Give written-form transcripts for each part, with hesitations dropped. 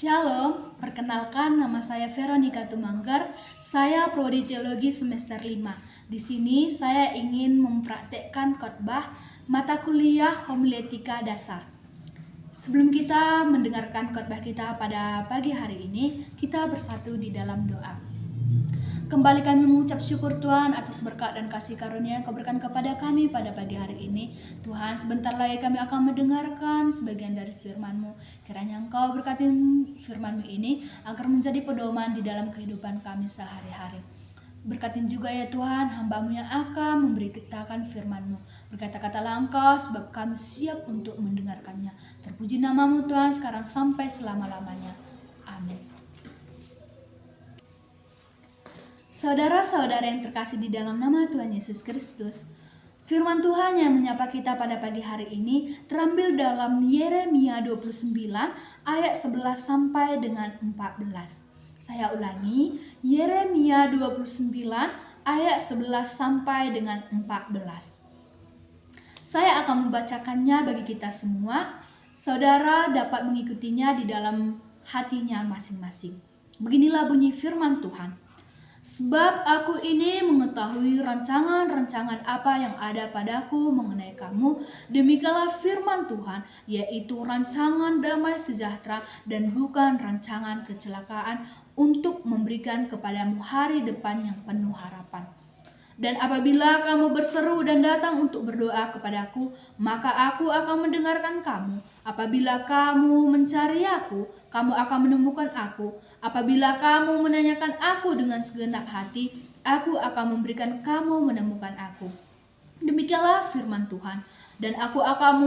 Shalom, perkenalkan nama saya Veronica Tumanggar. Saya prodi teologi semester 5. Di sini saya ingin mempraktekkan khotbah mata kuliah homiletika dasar. Sebelum kita mendengarkan khotbah kita pada pagi hari ini, kita bersatu di dalam doa. Kembali kami mengucap syukur Tuhan atas berkat dan kasih karunia yang Kau berikan kepada kami pada pagi hari ini. Tuhan, sebentar lagi kami akan mendengarkan sebagian dari firman-Mu. Kiranya Engkau berkatin firman-Mu ini agar menjadi pedoman di dalam kehidupan kami sehari-hari. Berkatin juga ya Tuhan, hamba-Mu yang akan memberitakan firman-Mu. Berkata-katalah Engkau sebab kami siap untuk mendengarkannya. Terpuji nama-Mu Tuhan sekarang sampai selama-lamanya. Amin. Saudara-saudara yang terkasih di dalam nama Tuhan Yesus Kristus, firman Tuhan yang menyapa kita pada pagi hari ini terambil dalam Yeremia 29 ayat 11 sampai dengan 14. Saya ulangi, Yeremia 29 ayat 11 sampai dengan 14. Saya akan membacakannya bagi kita semua. Saudara dapat mengikutinya di dalam hatinya masing-masing. Beginilah bunyi firman Tuhan. Sebab aku ini mengetahui rancangan-rancangan apa yang ada padaku mengenai kamu, demikianlah firman Tuhan, yaitu rancangan damai sejahtera dan bukan rancangan kecelakaan, untuk memberikan kepadamu hari depan yang penuh harapan. Dan apabila kamu berseru dan datang untuk berdoa kepadaku, maka aku akan mendengarkan kamu. Apabila kamu mencari aku, kamu akan menemukan aku. Apabila kamu menanyakan aku dengan segenap hati, aku akan memberikan kamu menemukan aku. Demikianlah firman Tuhan. Dan aku akan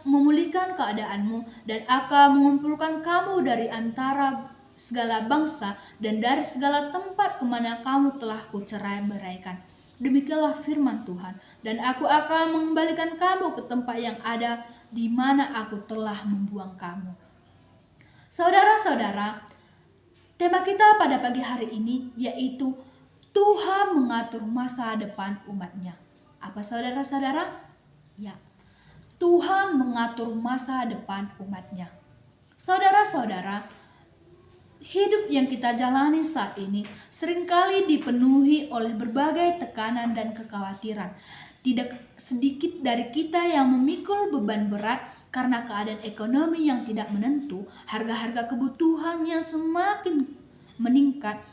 memulihkan keadaanmu dan akan mengumpulkan kamu dari antara segala bangsa dan dari segala tempat kemana kamu telah kucerai-beraikan. Demikianlah firman Tuhan, dan aku akan mengembalikan kamu ke tempat yang ada di mana aku telah membuang kamu. Saudara-saudara, tema kita pada pagi hari ini yaitu Tuhan mengatur masa depan umatnya. Apa saudara-saudara? Ya, Tuhan mengatur masa depan umatnya. Saudara-saudara, hidup yang kita jalani saat ini seringkali dipenuhi oleh berbagai tekanan dan kekhawatiran. Tidak sedikit dari kita yang memikul beban berat karena keadaan ekonomi yang tidak menentu, harga-harga kebutuhan yang semakin meningkat,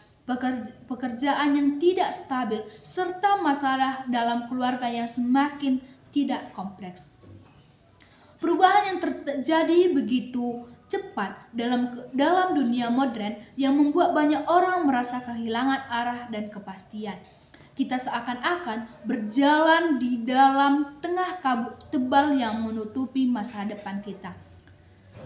pekerjaan yang tidak stabil, serta masalah dalam keluarga yang semakin tidak kompleks. Perubahan yang terjadi begitu cepat dalam dunia modern yang membuat banyak orang merasa kehilangan arah dan kepastian. Kita seakan-akan berjalan di dalam tengah kabut tebal yang menutupi masa depan kita.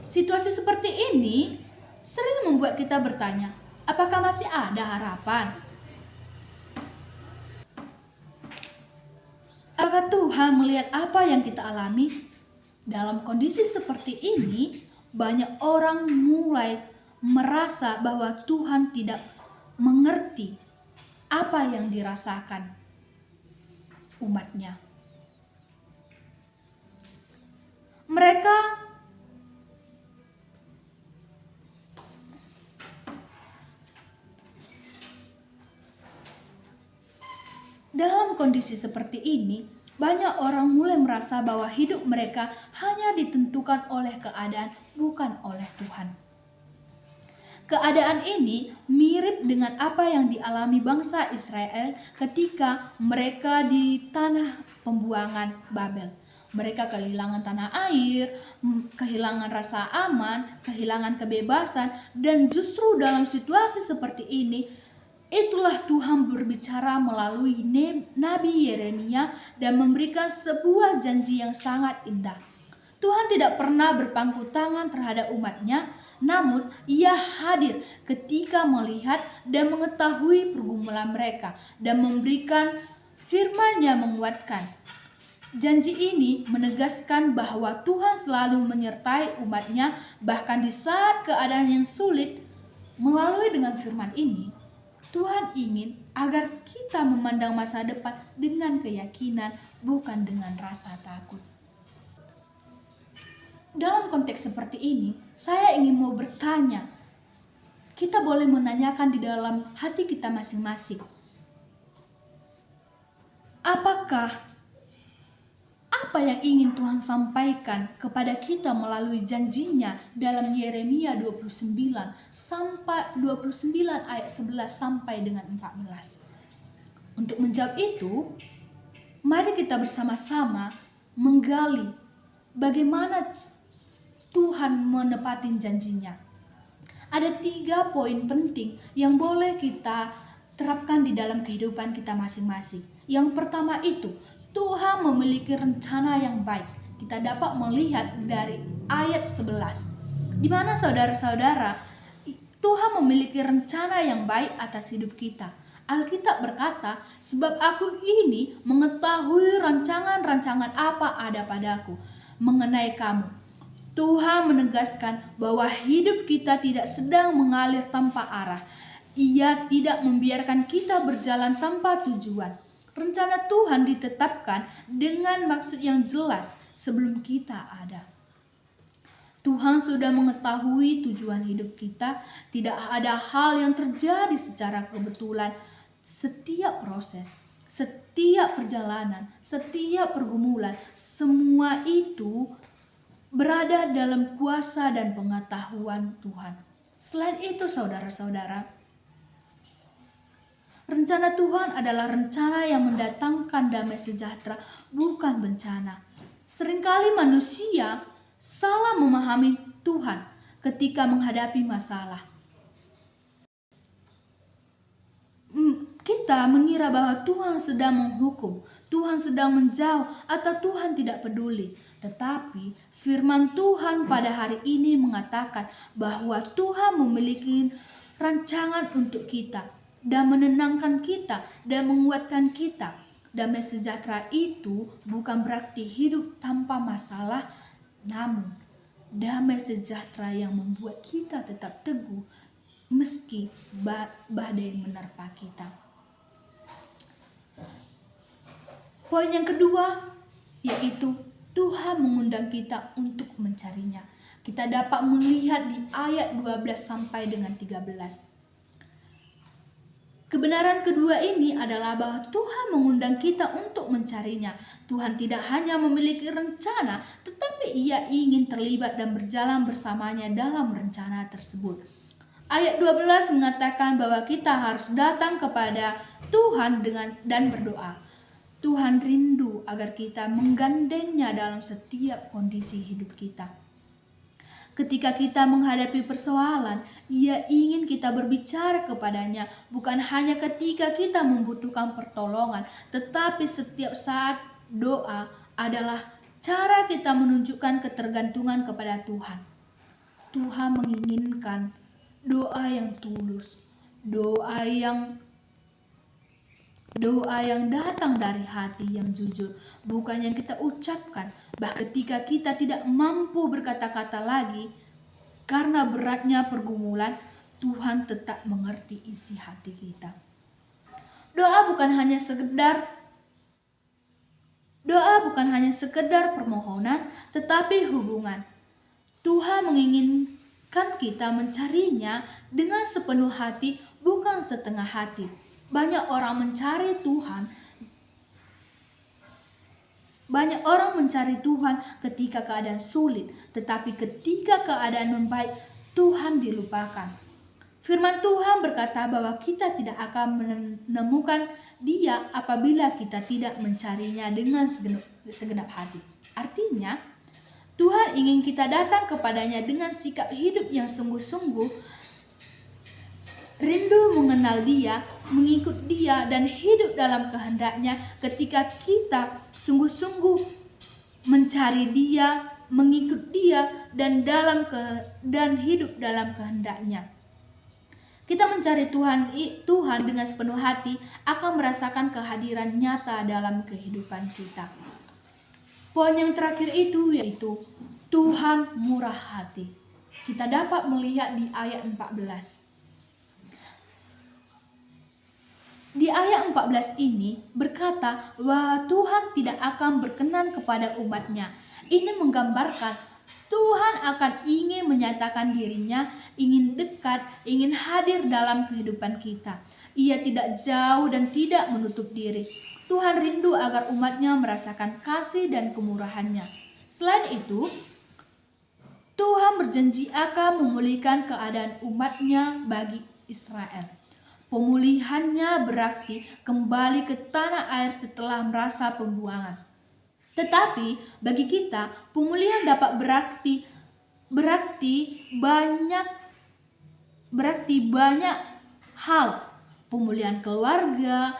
Situasi seperti ini sering membuat kita bertanya, apakah masih ada harapan? Apakah Tuhan melihat apa yang kita alami? Dalam kondisi seperti ini, banyak orang mulai merasa bahwa Tuhan tidak mengerti apa yang dirasakan umatnya. Mereka dalam kondisi seperti ini, banyak orang mulai merasa bahwa hidup mereka hanya ditentukan oleh keadaan, bukan oleh Tuhan. Keadaan ini mirip dengan apa yang dialami bangsa Israel ketika mereka di tanah pembuangan Babel. Mereka kehilangan tanah air, kehilangan rasa aman, kehilangan kebebasan, dan justru dalam situasi seperti ini, itulah Tuhan berbicara melalui Nabi Yeremia dan memberikan sebuah janji yang sangat indah. Tuhan tidak pernah berpangku tangan terhadap umatnya, namun Ia hadir ketika melihat dan mengetahui pergumulan mereka dan memberikan firman-Nya menguatkan. Janji ini menegaskan bahwa Tuhan selalu menyertai umatnya bahkan di saat keadaan yang sulit. Melalui dengan firman ini, Tuhan ingin agar kita memandang masa depan dengan keyakinan, bukan dengan rasa takut. Dalam konteks seperti ini, saya ingin mau bertanya, kita boleh menanyakan di dalam hati kita masing-masing. Apakah apa yang ingin Tuhan sampaikan kepada kita melalui janjinya dalam Yeremia 29 ayat 11 sampai dengan 14. Untuk menjawab itu, mari kita bersama-sama menggali bagaimana Tuhan menepati janjinya. Ada 3 poin penting yang boleh kita terapkan di dalam kehidupan kita masing-masing. Yang pertama itu, Tuhan memiliki rencana yang baik. Kita dapat melihat dari ayat 11. Di mana saudara-saudara, Tuhan memiliki rencana yang baik atas hidup kita. Alkitab berkata, sebab aku ini mengetahui rancangan-rancangan apa ada padaku mengenai kamu. Tuhan menegaskan bahwa hidup kita tidak sedang mengalir tanpa arah. Ia tidak membiarkan kita berjalan tanpa tujuan. Rencana Tuhan ditetapkan dengan maksud yang jelas sebelum kita ada. Tuhan sudah mengetahui tujuan hidup kita. Tidak ada hal yang terjadi secara kebetulan. Setiap proses, setiap perjalanan, setiap pergumulan, semua itu berada dalam kuasa dan pengetahuan Tuhan. Selain itu, saudara-saudara, rencana Tuhan adalah rencana yang mendatangkan damai sejahtera, bukan bencana. Seringkali manusia salah memahami Tuhan ketika menghadapi masalah. Kita mengira bahwa Tuhan sedang menghukum, Tuhan sedang menjauh, atau Tuhan tidak peduli. Tetapi firman Tuhan pada hari ini mengatakan bahwa Tuhan memiliki rancangan untuk kita dan menenangkan kita dan menguatkan kita. Damai sejahtera itu bukan berarti hidup tanpa masalah, namun damai sejahtera yang membuat kita tetap teguh meski badai menerpa kita. Poin yang kedua yaitu Tuhan mengundang kita untuk mencarinya. Kita dapat melihat di ayat 12 sampai dengan 13. Kebenaran kedua ini adalah bahwa Tuhan mengundang kita untuk mencarinya. Tuhan tidak hanya memiliki rencana, tetapi Ia ingin terlibat dan berjalan bersamanya dalam rencana tersebut. Ayat 12 mengatakan bahwa kita harus datang kepada Tuhan dan berdoa. Tuhan rindu agar kita menggandengnya dalam setiap kondisi hidup kita. Ketika kita menghadapi persoalan, Ia ingin kita berbicara kepadanya, bukan hanya ketika kita membutuhkan pertolongan, tetapi setiap saat. Doa adalah cara kita menunjukkan ketergantungan kepada Tuhan. Tuhan menginginkan doa yang tulus, doa yang datang dari hati yang jujur, bukan yang kita ucapkan. Bahkan ketika kita tidak mampu berkata-kata lagi karena beratnya pergumulan, Tuhan tetap mengerti isi hati kita. Doa bukan hanya sekedar permohonan, tetapi hubungan. Tuhan menginginkan kita mencarinya dengan sepenuh hati, bukan setengah hati. Banyak orang mencari Tuhan ketika keadaan sulit, tetapi ketika keadaan membaik, Tuhan dilupakan. Firman Tuhan berkata bahwa kita tidak akan menemukan Dia apabila kita tidak mencarinya dengan segenap hati. Artinya, Tuhan ingin kita datang kepadanya dengan sikap hidup yang sungguh-sungguh, rindu mengenal Dia, mengikut Dia, dan hidup dalam kehendak-Nya. Ketika kita sungguh-sungguh mencari Dia, mengikut Dia, dan hidup dalam kehendak-Nya. Kita mencari Tuhan dengan sepenuh hati akan merasakan kehadiran nyata dalam kehidupan kita. Poin yang terakhir itu yaitu Tuhan murah hati. Kita dapat melihat di ayat 14. Di ayat 14 ini berkata bahwa Tuhan tidak akan berkenan kepada umatnya. Ini menggambarkan Tuhan akan ingin menyatakan dirinya, ingin dekat, ingin hadir dalam kehidupan kita. Ia tidak jauh dan tidak menutup diri. Tuhan rindu agar umatnya merasakan kasih dan kemurahannya. Selain itu, Tuhan berjanji akan memulihkan keadaan umatnya bagi Israel. Pemulihannya berarti kembali ke tanah air setelah merasa pembuangan. Tetapi bagi kita, pemulihan dapat berarti banyak hal. Pemulihan keluarga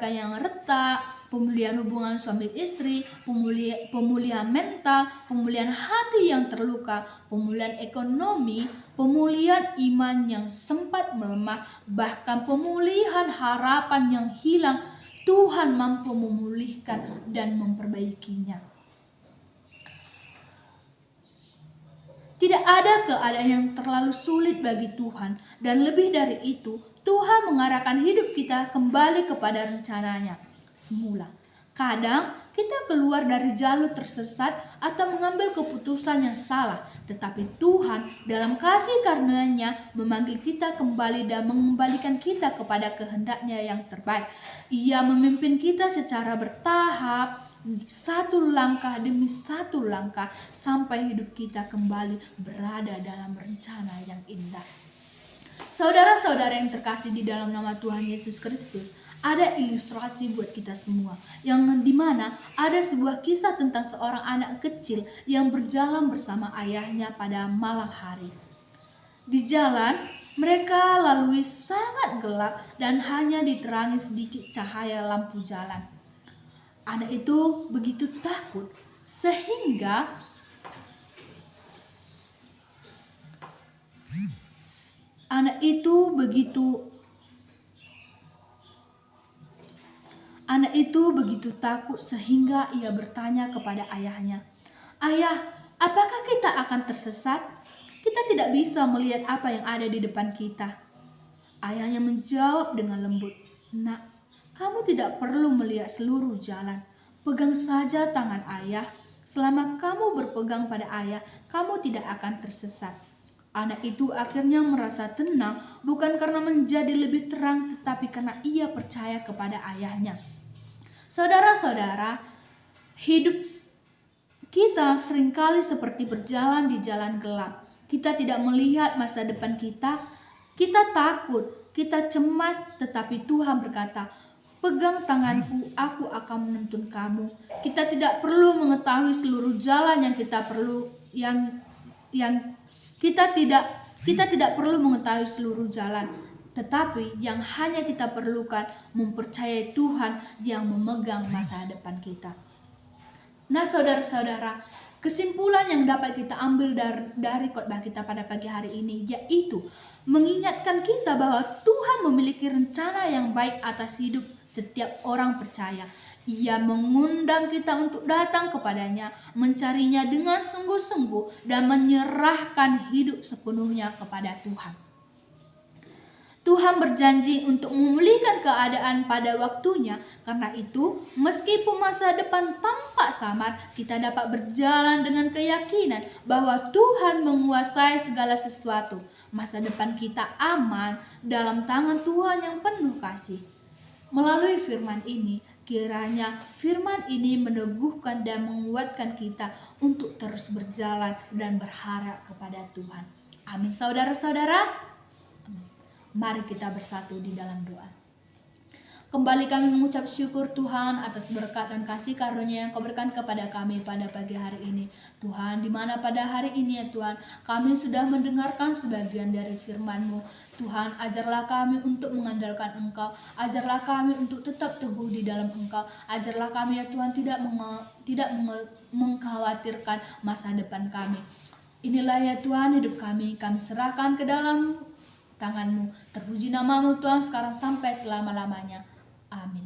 yang retak, pemulihan hubungan suami istri, pemulihan mental, pemulihan hati yang terluka, pemulihan ekonomi, pemulihan iman yang sempat melemah, bahkan pemulihan harapan yang hilang. Tuhan mampu memulihkan dan memperbaikinya. Tidak ada keadaan yang terlalu sulit bagi Tuhan, dan lebih dari itu, Tuhan mengarahkan hidup kita kembali kepada rencananya semula. Kadang kita keluar dari jalur tersesat atau mengambil keputusan yang salah, tetapi Tuhan dalam kasih karunia-Nya memanggil kita kembali dan mengembalikan kita kepada kehendak-Nya yang terbaik. Ia memimpin kita secara bertahap, satu langkah demi satu langkah, sampai hidup kita kembali berada dalam rencana yang indah. Saudara-saudara yang terkasih di dalam nama Tuhan Yesus Kristus, ada ilustrasi buat kita semua, yang dimana ada sebuah kisah tentang seorang anak kecil yang berjalan bersama ayahnya pada malam hari. Di jalan, mereka lalui sangat gelap dan hanya diterangi sedikit cahaya lampu jalan. Anak itu begitu takut sehingga Anak itu begitu takut sehingga ia bertanya kepada ayahnya, "Ayah, apakah kita akan tersesat? Kita tidak bisa melihat apa yang ada di depan kita." Ayahnya menjawab dengan lembut, "Nak, kamu tidak perlu melihat seluruh jalan. Pegang saja tangan ayah. Selama kamu berpegang pada ayah, kamu tidak akan tersesat." Anak itu akhirnya merasa tenang, bukan karena menjadi lebih terang, tetapi karena ia percaya kepada ayahnya. Saudara-saudara, hidup kita seringkali seperti berjalan di jalan gelap. Kita tidak melihat masa depan kita. Kita takut, kita cemas, tetapi Tuhan berkata, "Pegang tanganku, aku akan menuntun kamu." Kita tidak perlu mengetahui seluruh jalan yang kita perlu, kita tidak perlu mengetahui seluruh jalan, tetapi yang hanya kita perlukan mempercayai Tuhan yang memegang masa depan kita. Nah, saudara-saudara, kesimpulan yang dapat kita ambil dari khotbah kita pada pagi hari ini yaitu mengingatkan kita bahwa Tuhan memiliki rencana yang baik atas hidup setiap orang percaya. Ia mengundang kita untuk datang kepadanya, mencarinya dengan sungguh-sungguh dan menyerahkan hidup sepenuhnya kepada Tuhan. Tuhan berjanji untuk memulihkan keadaan pada waktunya. Karena itu, meskipun masa depan tampak samar, kita dapat berjalan dengan keyakinan bahwa Tuhan menguasai segala sesuatu. Masa depan kita aman dalam tangan Tuhan yang penuh kasih. Melalui firman ini, kiranya firman ini meneguhkan dan menguatkan kita untuk terus berjalan dan berharap kepada Tuhan. Amin, saudara-saudara. Mari kita bersatu di dalam doa. Kembali kami mengucap syukur Tuhan atas berkat dan kasih karunia yang Kau berikan kepada kami pada pagi hari ini. Tuhan, di mana pada hari ini ya Tuhan, kami sudah mendengarkan sebagian dari firman-Mu. Tuhan, ajarlah kami untuk mengandalkan Engkau. Ajarlah kami untuk tetap teguh di dalam Engkau. Ajarlah kami ya Tuhan tidak mengkhawatirkan masa depan kami. Inilah ya Tuhan hidup kami serahkan ke dalam tangan-Mu. Terpuji nama-Mu Tuhan sekarang sampai selama-lamanya. Amin.